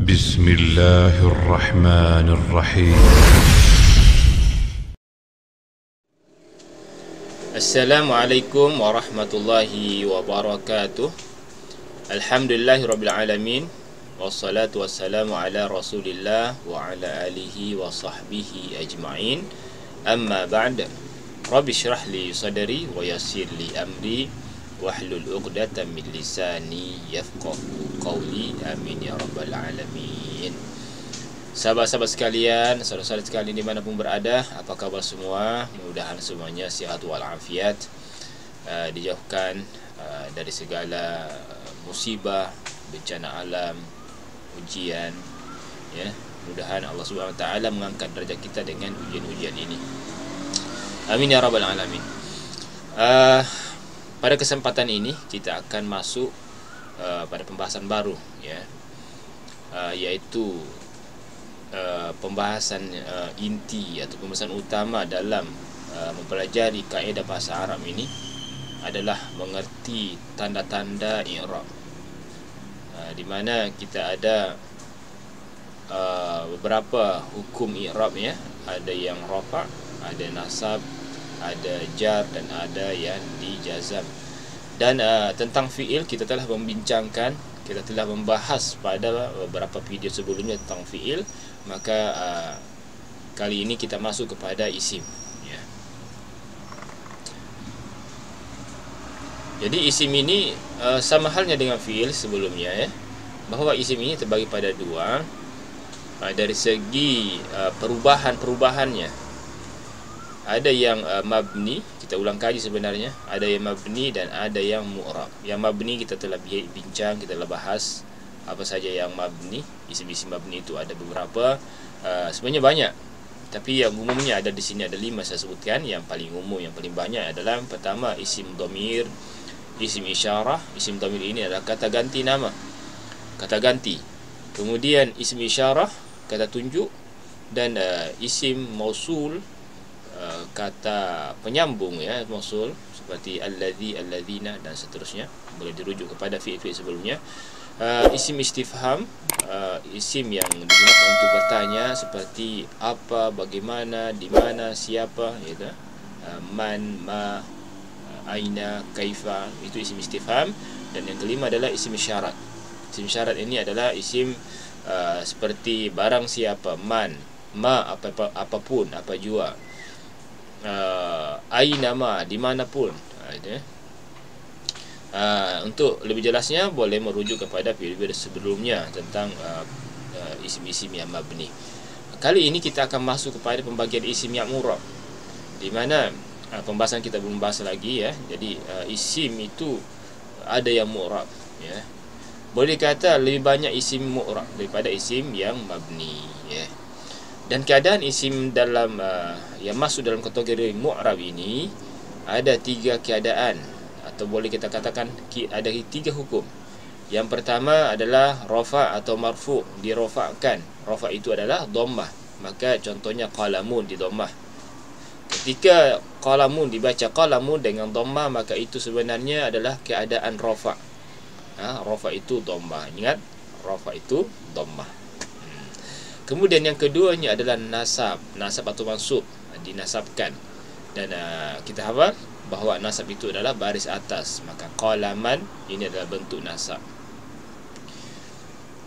بسم الله الرحمن الرحيم. Assalamualaikum warahmatullahi wabarakatuh. Alhamdulillahirrabbilalamin. Wassalatu wassalamu ala rasulillah wa ala alihi wa sahbihi ajma'in. Amma ba'd. Rabbi syrah li sadri wa yassir li amri wahlul 'uqdatam min lisani yafqahu qawli. Amin ya rabbal alamin. Sahabat-sahabat sekalian, saudara-saudara sekalian dimanapun berada, apa kabar semua? Mudah-mudahan semuanya sihat walafiat, dijauhkan dari segala musibah, bencana alam, ujian, ya. Mudah-mudahan Allah Subhanahu Wa Taala mengangkat derajat kita dengan ujian-ujian ini. Amin ya rabbal alamin. Pada kesempatan ini kita akan masuk pada pembahasan baru, ya, yaitu pembahasan inti atau pembahasan utama dalam mempelajari kaedah bahasa Arab ini adalah mengerti tanda-tanda i'rab, di mana kita ada beberapa hukum i'rab, ya. Ada yang rafa', ada nasab, ada jar, dan ada yang dijazam. Dan tentang fi'il kita telah membincangkan, kita telah membahas pada beberapa video sebelumnya tentang fi'il. Maka kali ini kita masuk kepada isim, ya. Jadi isim ini sama halnya dengan fi'il sebelumnya, ya, bahawa isim ini terbagi pada dua. Dari segi perubahan-perubahannya, ada yang mabni, kita ulang kaji sebenarnya, ada yang mabni dan ada yang mu'rab. Yang mabni kita telah bincang, kita telah bahas apa saja yang mabni. Isim-isim mabni itu ada beberapa, sebenarnya banyak, tapi yang umumnya ada di sini ada 5 saya sebutkan. Yang paling umum, yang paling banyak adalah pertama isim dhamir, isim isyarah. Isim dhamir ini adalah kata ganti nama, kata ganti. Kemudian isim isyarah, kata tunjuk, dan isim mausul, kata penyambung, ya, mausul, seperti alladzi, alladzina, dan seterusnya. Boleh dirujuk kepada fi'il-fi'il sebelumnya. Isim istifham, isim yang digunakan untuk bertanya, seperti apa, bagaimana, di mana, siapa, gitu. Man, ma, aina, kaifa, itu isim istifham. Dan yang kelima adalah isim syarat. Isim syarat ini adalah isim seperti barang siapa, man, ma, apapun, apa jua, aina ma, dimanapun, gitu, ya. Untuk lebih jelasnya boleh merujuk kepada video sebelumnya tentang isim-isim yang mabni. Kali ini kita akan masuk kepada pembagian isim yang mu'rab, di mana pembahasan kita belum bahas lagi, ya. Jadi isim itu ada yang mu'rab, ya. Boleh kata lebih banyak isim mu'rab daripada isim yang mabni, ya. Dan keadaan isim dalam yang masuk dalam kategori mu'rab ini ada 3 keadaan, atau boleh kita katakan ada 3 hukum. Yang pertama adalah rafa' atau marfu', dirafa'kan. Rafa' itu adalah dhammah, maka contohnya qalamun di dhammah. Ketika qalamun dibaca qalamun dengan dhammah, maka itu sebenarnya adalah keadaan rafa'. Rafa' itu dhammah. Ingat, rafa' itu dhammah. Kemudian yang keduanya adalah nasab. Nasab atau mansub, dinasabkan. Dan kita hafal bahawa nasab itu adalah baris atas, maka qalaman ini adalah bentuk nasab.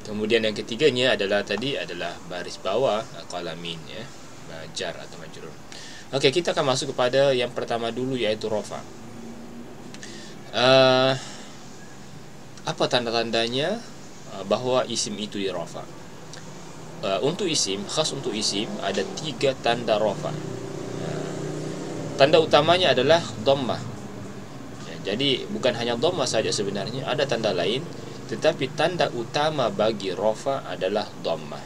Kemudian yang ketiganya adalah baris bawah, qalamin, ya, jar atau majrur. Okey, kita akan masuk kepada yang pertama dulu, iaitu rafa'. Apa tanda-tandanya bahawa isim itu dirafa'? Untuk isim, khas untuk isim ada 3 tanda rafa'. Tanda utamanya adalah dhammah, ya. Jadi bukan hanya dhammah saja sebenarnya, ada tanda lain, tetapi tanda utama bagi rafa' adalah dhammah.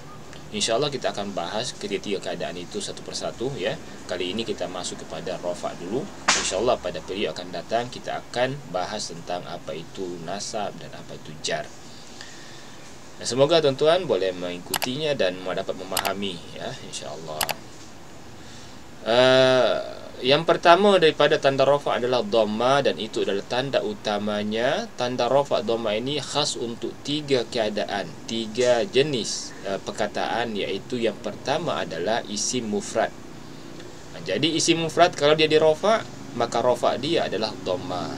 InsyaAllah kita akan bahas ketiga keadaan itu satu persatu, ya. Kali ini kita masuk kepada rafa' dulu. InsyaAllah pada period akan datang kita akan bahas tentang apa itu nasab dan apa itu jar. Dan semoga tuan-tuan boleh mengikutinya dan dapat memahami, ya, insyaAllah. Yang pertama daripada tanda rafa' adalah dhamma, dan itu adalah tanda utamanya. Tanda rafa' dhamma ini khas untuk 3 keadaan, 3 jenis perkataan, iaitu yang pertama adalah isim mufrad. Jadi isim mufrad kalau dia di rafa', maka rafa' dia adalah dhamma.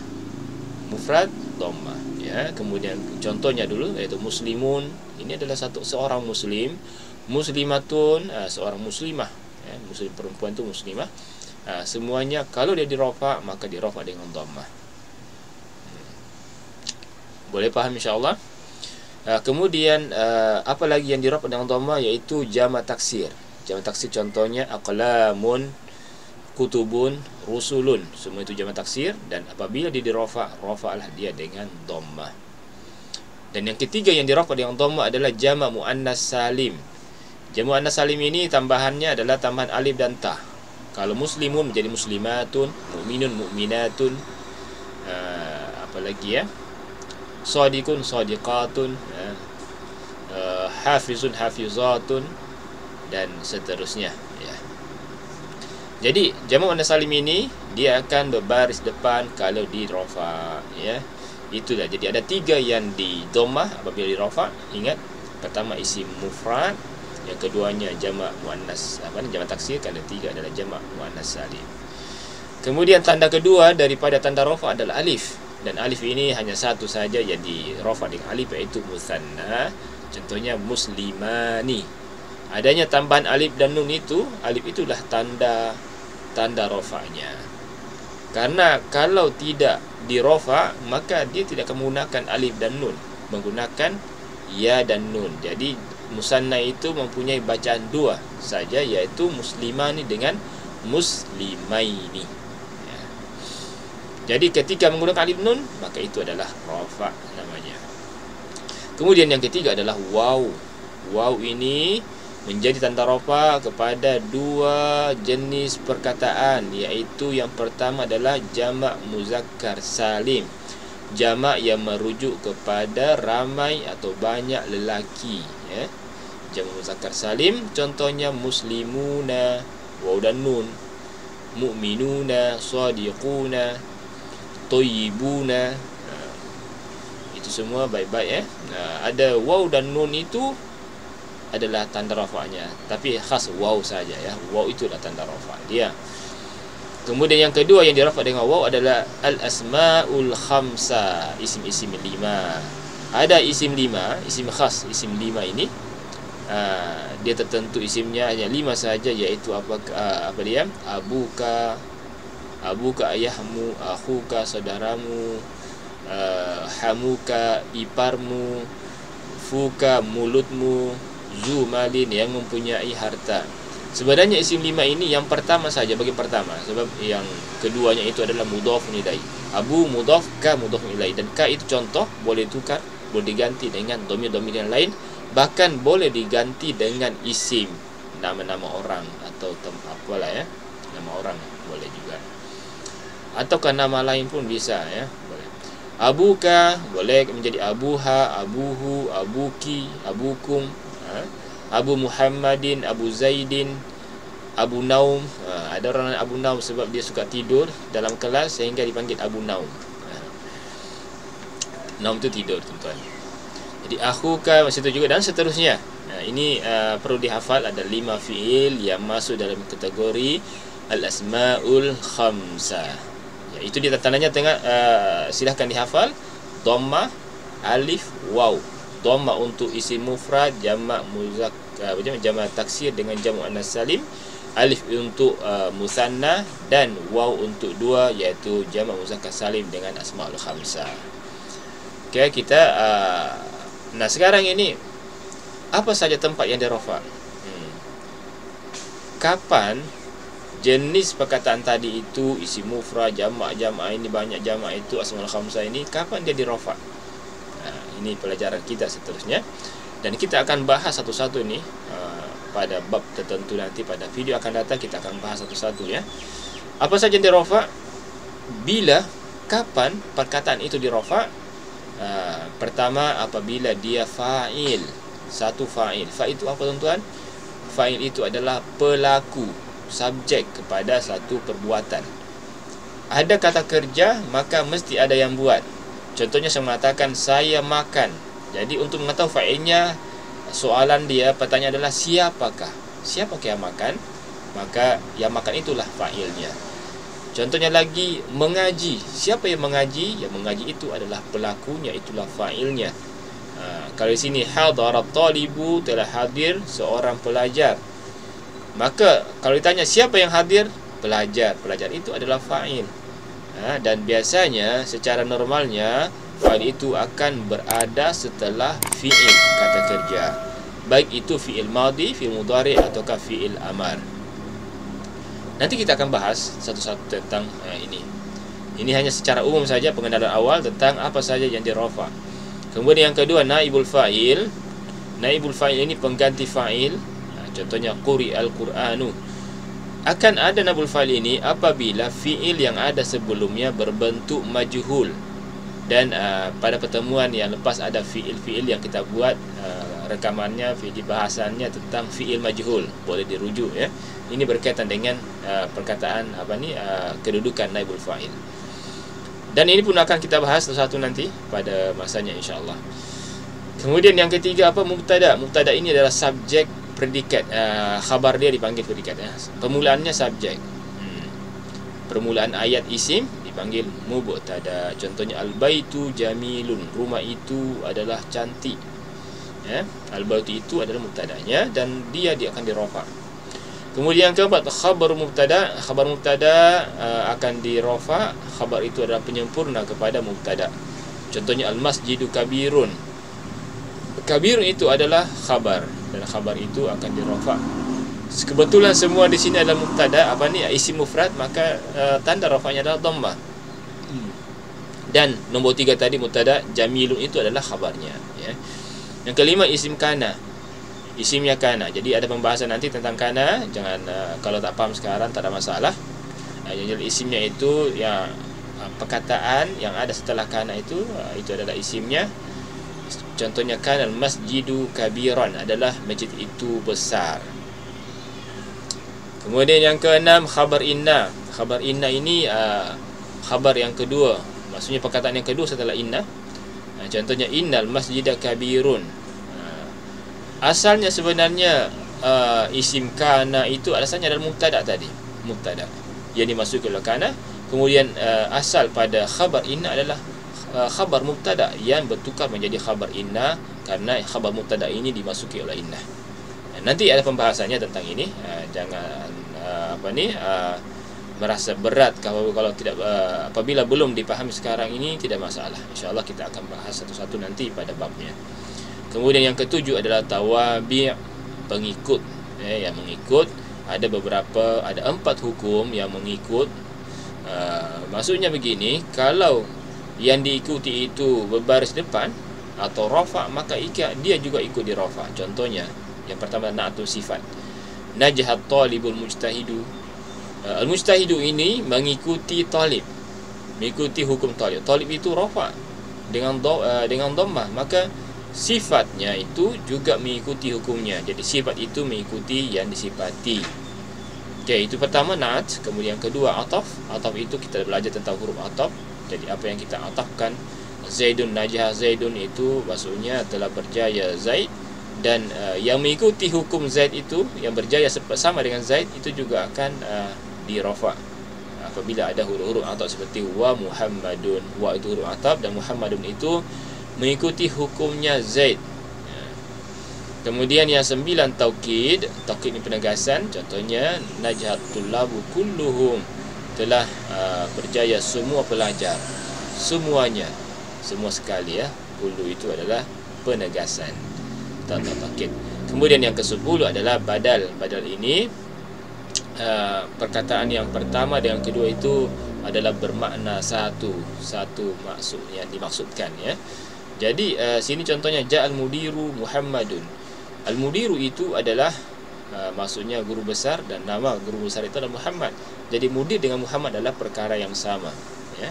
Mufrad dhamma, ya. Kemudian contohnya dulu iaitu muslimun, ini adalah seorang muslim. Muslimatun, seorang muslimah, ya. Muslim perempuan itu muslimah. Semuanya kalau dia di rafa' maka di rafa' dengan dhammah. Boleh faham insya-Allah? Kemudian apa lagi yang di rafa' dengan dhammah, iaitu jamak taksir. Jamak taksir contohnya aqlamun, kutubun, rusulun. Semua itu jamak taksir, dan apabila dia di rafa', rafa'lah dia dengan dhammah. Dan yang ketiga yang di rafa' dengan dhammah adalah jamak muannas salim. Jamak muannas salim ini tambahannya adalah tambahan alif dan ta. Kalau muslimun menjadi muslimatun, mukminun mukminatun, apa lagi ya? Shadiqun shadiqatun, hafizun hafizatun, dan seterusnya, ya. Jadi jamak muannas salim ini dia akan berbaris depan kalau di rafa', ya. Itulah. Jadi ada 3 yang di dhammah apabila di rafa'. Ingat, pertama isim mufrad, yang keduanya jamak muannas jamak taksir, kalau 3 adalah jamak muannas salim. Kemudian tanda kedua daripada tanda rafa' adalah alif, dan alif ini hanya satu saja yang di rafa' dengan alif, iaitu musanna. Contohnya muslimani. Adanya tambahan alif dan nun itu, alif itulah tanda rafa'nya. Karena kalau tidak di rafa' maka dia tidak akan menggunakan alif dan nun, menggunakan ya dan nun. Jadi musanna itu mempunyai bacaan 2 saja, iaitu muslimani dengan muslimaini, ya. Jadi ketika menggunakan alif nun, maka itu adalah rafa' namanya. Kemudian yang ketiga adalah waw. Waw ini menjadi tanda rafa' kepada 2 jenis perkataan, iaitu yang pertama adalah jamak muzakkar salim, jamak yang merujuk kepada ramai atau banyak lelaki, ya. Jamak muzakkar salim contohnya muslimuna, waw dan nun, mu'minuna, shadiquna, thayyibuna. Itu semua baik-baik, ya. Ada waw dan nun itu adalah tanda rafa'nya, tapi khas waw saja, ya. Waw itulah tanda rafa' dia. Kemudian yang kedua yang dirafa' dengan waw adalah al-asmaul khamsa, isim-isim 5. Ada isim 5, isim khas isim 5 ini. Dia tertentu isimnya hanya 5 saja, iaitu apa dia? Abuka, ayahmu, akhuka, saudaramu, hamuka, iparmu, fuka, mulutmu, zu malin, yang mempunyai harta. Sebenarnya isim 5 ini yang pertama saja, bagian pertama, sebab yang keduanya itu adalah mudhafun ilaih. Abu mudhaf, ka mudhafun ilaih, dan ka itu contoh boleh tukar, boleh diganti dengan dhamir-dhamir yang lain, bahkan boleh diganti dengan isim, nama-nama orang atau apalah, ya, nama orang boleh juga, ataukah nama lain pun bisa, ya, boleh. Abuka boleh menjadi abuha, abuhu, abuki, abukum, Abu Muhammadin, Abu Zaidin, Abu Naum. Ada orang Abu Naum sebab dia suka tidur dalam kelas sehingga dipanggil Abu Naum. Naum itu tidur, tuan-tuan. Jadi akhuka macam itu juga, dan seterusnya. Ini perlu dihafal. Ada 5 fi'il yang masuk dalam kategori al-asmaul khamsa, ya. Itu dia tandanya tengah. Silahkan dihafal. Dhammah, alif, waw. Dhammah untuk isim mufrad, jamak muzakkar, jamak taksir dengan jamak muannas salim, alif untuk musanna, dan waw untuk 2, iaitu jamak muzakkar salim dengan asmaul khamsa. Okay, kita nah sekarang ini apa saja tempat yang dirafa'? Kapan jenis perkataan tadi itu, isim mufrad, jamak ini banyak jamak itu, asmaul khamsa ini, kapan dia dirafa'? Ini pelajaran kita seterusnya, dan kita akan bahas satu-satu ini pada bab tertentu. Nanti pada video akan datang kita akan bahas satu-satu, ya. Apa saja yang dirafa'? Bila, kapan perkataan itu dirafa'? Pertama, apabila dia fa'il, satu fa'il. Fa'il itu apa, tuan-tuan? Fa'il itu adalah pelaku, subjek kepada satu perbuatan. Ada kata kerja, maka mesti ada yang buat. Contohnya saya mengatakan saya makan. Jadi untuk mengetahui fa'ilnya, soalan dia, pertanyaan adalah siapakah? Siapakah yang makan? Maka yang makan itulah fa'ilnya. Contohnya lagi, mengaji. Siapa yang mengaji? Yang mengaji itu adalah pelakunya, itulah fa'ilnya. Kalau di sini hadarat talibu, telah hadir seorang pelajar. Maka kalau ditanya siapa yang hadir? Pelajar. Pelajar itu adalah fa'il. Dan biasanya secara normalnya fa'il itu akan berada setelah fi'il, kata kerja. Baik itu fi'il madhi, fi'il mudhari' ataukah fi'il amar. Nanti kita akan bahas satu-satu tentang ini. Ini hanya secara umum saja pengenalan awal tentang apa saja yang dirafa. Kemudian yang kedua, naibul fa'il. Naibul fa'il ini pengganti fa'il. Contohnya quri al-Qur'anu. Akan ada naibul fa'il ini apabila fi'il yang ada sebelumnya berbentuk majhul. Dan pada pertemuan yang lepas ada fi'il-fi'il yang kita buat rekamannya, fi'il bahasannya tentang fi'il majhul. Boleh dirujuk ya. Ini berkaitan dengan perkataan kedudukan naibul fa'il. Dan ini pun akan kita bahas satu-satu nanti pada masanya insya-Allah. Kemudian yang ketiga apa? Mubtada. Mubtada ini adalah subjek predikat. Khabar dia dipanggil predikat ya. Permulaannya subjek. Permulaan ayat isim dipanggil mubtada. Contohnya al-baitu jamilun. Rumah itu adalah cantik. Ya, al-baitu itu adalah mubtadanya dan dia akan dirafa. Kemudian yang keempat, khabar mubtada. Khabar mubtada akan dirafa. Khabar itu adalah penyempurna kepada mubtada. Contohnya al-masjidu kabirun. Kabirun itu adalah khabar dan khabar itu akan dirafa. Kebetulan semua di sini adalah mubtada, isim mufrad, maka tanda rafanya adalah dhammah. Dan nombor 3 tadi mubtada, jamilun itu adalah khabarnya ya. Yang kelima isim kana. Isimnya kana. Jadi ada pembahasan nanti tentang kana. Jangan kalau tak paham sekarang tak ada masalah. Jadi isimnya itu ya perkataan yang ada setelah kana itu adalah isimnya. Contohnya kana al-masjidu kabiran, adalah masjid itu besar. Kemudian yang keenam khabar inna. Khabar inna ini khabar yang kedua. Maksudnya perkataan yang kedua setelah inna. Contohnya innal masjida kabirun. Asalnya sebenarnya isim kana itu asalnya adalah mubtada tadi. Mubtada yang dimasukkan oleh kana. Kemudian asal pada khabar inna adalah khabar mubtada yang bertukar menjadi khabar inna karena khabar mubtada ini dimasuki oleh inna. Nanti ada pembahasannya tentang ini. Jangan merasa berat kalau tidak apabila belum dipahami sekarang ini, tidak masalah. InsyaAllah kita akan bahas satu-satu nanti pada babnya. Kemudian yang ketujuh adalah tawabi', pengikut yang mengikut. Ada 4 hukum yang mengikut. Maksudnya begini, kalau yang diikuti itu berbaris depan atau rafa, maka dia juga ikut di rafa. Contohnya yang pertama na'tu sifat. Najahat talibul mujtahidu. Al-mujtahidu ini mengikuti talib, mengikuti hukum talib. Talib itu rafa dengan dhammah, maka sifatnya itu juga mengikuti hukumnya. Jadi sifat itu mengikuti yang disifati. Okey, itu pertama na'at. Kemudian kedua ataf. Ataf itu kita belajar tentang huruf ataf. Jadi apa yang kita atafkan, Zaidun najah Zaidun, itu maksudnya telah berjaya Zaid. Dan yang mengikuti hukum Zaid itu, yang berjaya sama dengan Zaid, itu juga akan dirafa apabila ada huruf-huruf ataf seperti wa Muhammadun. Wa itu huruf ataf dan Muhammadun itu mengikuti hukumnya Zaid. Kemudian yang 9 taukid. Taukid ini penegasan. Contohnya najahatul labu kulluhum, telah berjaya semua pelajar. Semuanya, semua sekali ya. Kullu itu adalah penegasan. Taukid. Kemudian yang ke-10 adalah badal. Badal ini perkataan yang pertama dengan kedua itu adalah bermakna satu maksud yang dimaksudkan ya. Jadi sini contohnya ja'al mudiru Muhammadun. Al-mudiru itu adalah maksudnya guru besar, dan nama guru besar itu adalah Muhammad. Jadi mudir dengan Muhammad adalah perkara yang sama ya.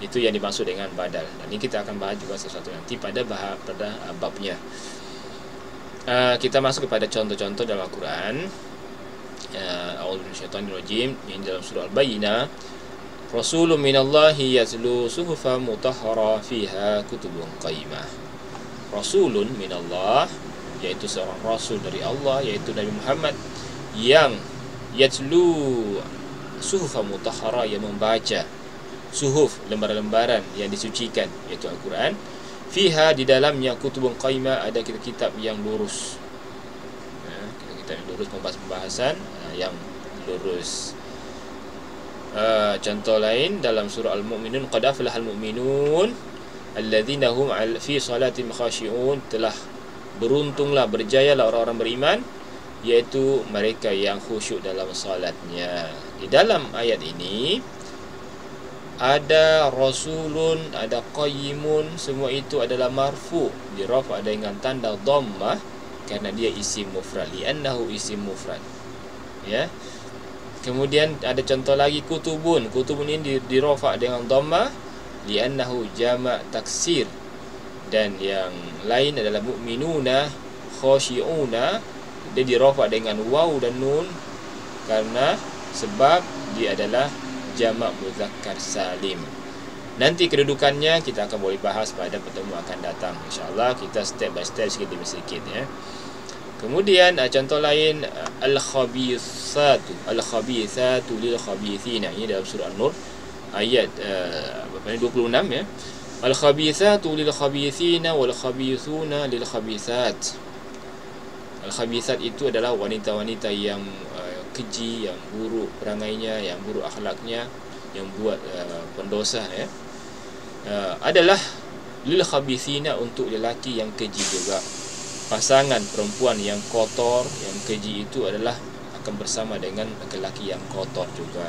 Itu yang dimaksud dengan badal. Dan ini kita akan bahas juga sesuatu nanti pada babnya. Kita masuk kepada contoh-contoh dalam Al-Quran. a'udzu minasyaitonir rajim, ini dalam surah Al-Bayyinah, Rasulun minallahi yatlu suhufan mutahhara fiha kutubun qayyimah. Rasulun minallah, yaitu seorang rasul dari Allah, yaitu Nabi Muhammad, yang yatlu suhufan mutahhara, yang membaca suhuf, lembaran-lembaran yang disucikan, yaitu Al-Quran. Fiha, di dalamnya, kutubun qayyimah, ada kitab-kitab yang lurus, kitab-kitab yang lurus, pembahasan yang lurus. Contoh lain dalam surah Al-Mu'minun, qad aflahal mu'minun alladzina hum fi salatihim khashi'un, telah beruntunglah, berjayalah orang-orang beriman, yaitu mereka yang khusyuk dalam salatnya. Di dalam ayat ini ada rasulun, ada qayyimun, semua itu adalah marfu, dirafa dengan tanda dhammah karena dia isim mufrad, li'annahu isim mufrad, ya. Kemudian ada contoh lagi, kutubun. Kutubun ini dirafa dengan dhammah li'annahu jama' taksir. Dan yang lain adalah mu'minuna, khashi'una, dia dirafa dengan waw dan nun karena sebab dia adalah jama' muzakkar salim. Nanti kedudukannya kita akan boleh bahas pada pertemuan akan datang, InsyaAllah. Kita step by step, sedikit demi sedikit, ya. Kemudian contoh lain, al-khabithatu lil khabithina. Ini dalam surah An-Nur ayat 26, ya. Al-khabithatu lil khabithina wal khabithuna lil khabithat. Al-khabithat itu adalah wanita-wanita yang keji, yang buruk perangainya, yang buruk akhlaknya, yang buat pendosa, ya. Adalah lil khabithina, untuk lelaki yang keji juga. Pasangan perempuan yang kotor, yang keji itu adalah akan bersama dengan lelaki yang kotor juga.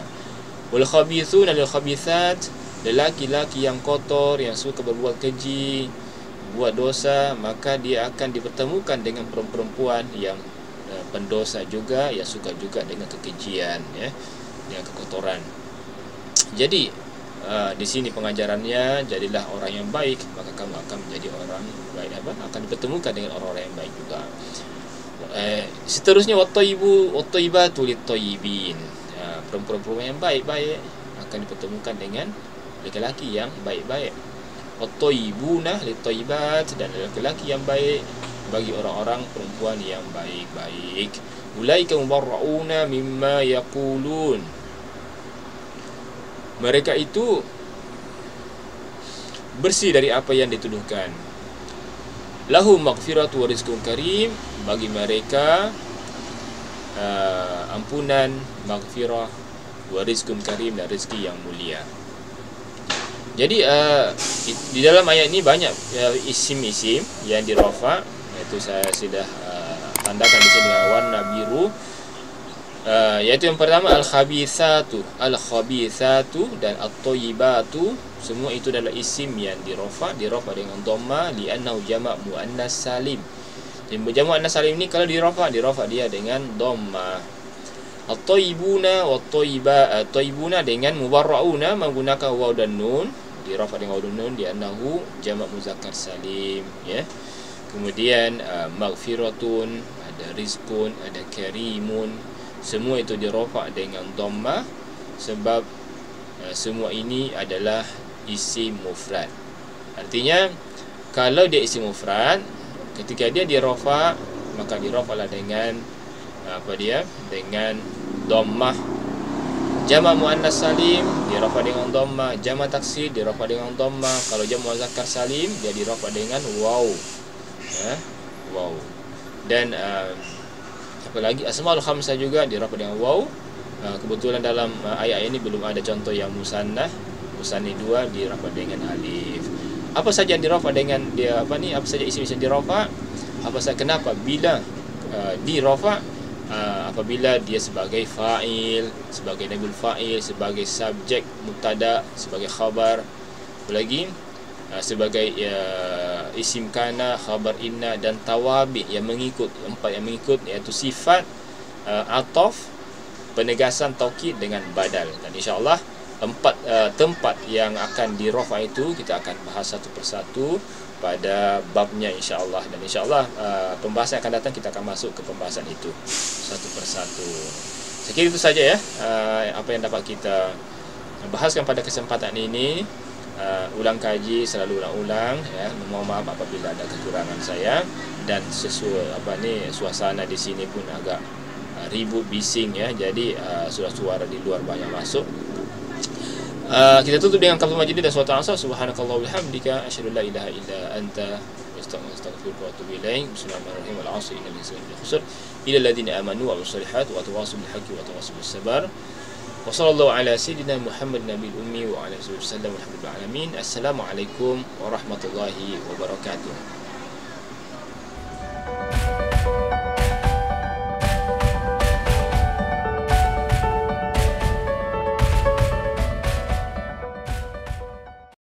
Wal khabithuna lil khabithat, lelaki-lelaki yang kotor, yang suka berbuat keji, buat dosa, maka dia akan dipertemukan dengan perempuan yang pendosa juga, yang suka juga dengan kekejian, ya, dengan kekotoran. Jadi di sini pengajarannya, jadilah orang yang baik, maka kamu akan menjadi orang baik, akan dipertemukan dengan orang-orang yang baik juga. Seterusnya, wat-thayyibatu lit-thayyibin, perempuan-perempuan yang baik-baik akan dipertemukan dengan lelaki yang baik-baik. Wat-thayyibuna lit-thayyibat, dan lelaki yang baik bagi orang-orang perempuan yang baik-baik. Ulaika mubarrauna mimma yaqulun, mereka itu bersih dari apa yang dituduhkan. Lahum maghfiratu wa rizqun karim, bagi mereka ampunan, maghfirah, wa rizqun karim, dan rezeki yang mulia. Jadi di dalam ayat ini banyak isim-isim yang dirafa, yaitu saya sudah tandakan di sini dengan warna biru. Yaitu yang pertama al-khabithatu dan at-thayyibatu, semua itu adalah isim yang dirafa dengan dhamma li'annahu jama' muannas salim. Dan jama' muannas salim ini kalau dirafa dia dengan dhamma. At-thayyibuna at-thayyibuna dengan mubarrauna menggunakan waw dan nun, dirafa dengan waw dan nun li'annahu jama' muzakkar salim, ya. Kemudian maghfiratun, ada rizqun, ada karimun, semua itu dirafa dengan dhammah sebab semua ini adalah isim mufrad. Artinya kalau dia isim mufrad, ketika dia dirafa, maka dirafalah dengan dengan dhammah. Jama' muannas salim dirafa dengan dhammah, jama' taksir dirafa dengan dhammah. Kalau jama' muzakkar salim dia dirafa dengan waw, ya, waw. Dan apalagi asmaul khamsah juga dirafa dengan waw. Kebetulan dalam ayat ini belum ada contoh yang musannah. Musanni 2 dirafa dengan alif. Apa saja yang dirafa dengan dia apa saja isim-isim dirafa? Kenapa? Bila dirafa apabila dia sebagai fa'il, sebagai naibul fa'il, sebagai subjek mubtada, sebagai khabar, apalagi sebagai isim kana, khabar inna, dan tawabi yang mengikut, empat yang mengikut, iaitu sifat, ataf, penegasan, taukid dengan badal. Dan insyaAllah empat tempat yang akan dirafa itu kita akan bahas satu persatu pada babnya insyaAllah. Dan insyaAllah pembahasan yang akan datang kita akan masuk ke pembahasan itu satu persatu. Saya kira itu saja ya, apa yang dapat kita bahaskan pada kesempatan ini. Ulang kaji, selalu ulang-ulang ya. Mohon maaf apabila ada kekurangan saya, dan sesuai suasana di sini pun agak ribut, bising ya. Jadi suara-suara di luar banyak masuk. Kita tutup dengan kaful majid dan suatu asal. Subhanakallah wa bihamdika asyhadu an la ilaha illa anta astaghfiruka wa atubu ilaik. Bismillahirrahmanirrahim. Wal 'asri innal insana lafi khusr illa alladziina aamanu wa 'amilus shalihaati wa tawassaw bil haqqi wa tawassaw bis sabr. Wa sallallahu ala sayyidina Muhammad nabiyil ummi wa ala alihi wasallam walhamdulillahi alamin. Assalamualaikum warahmatullahi wabarakatuh.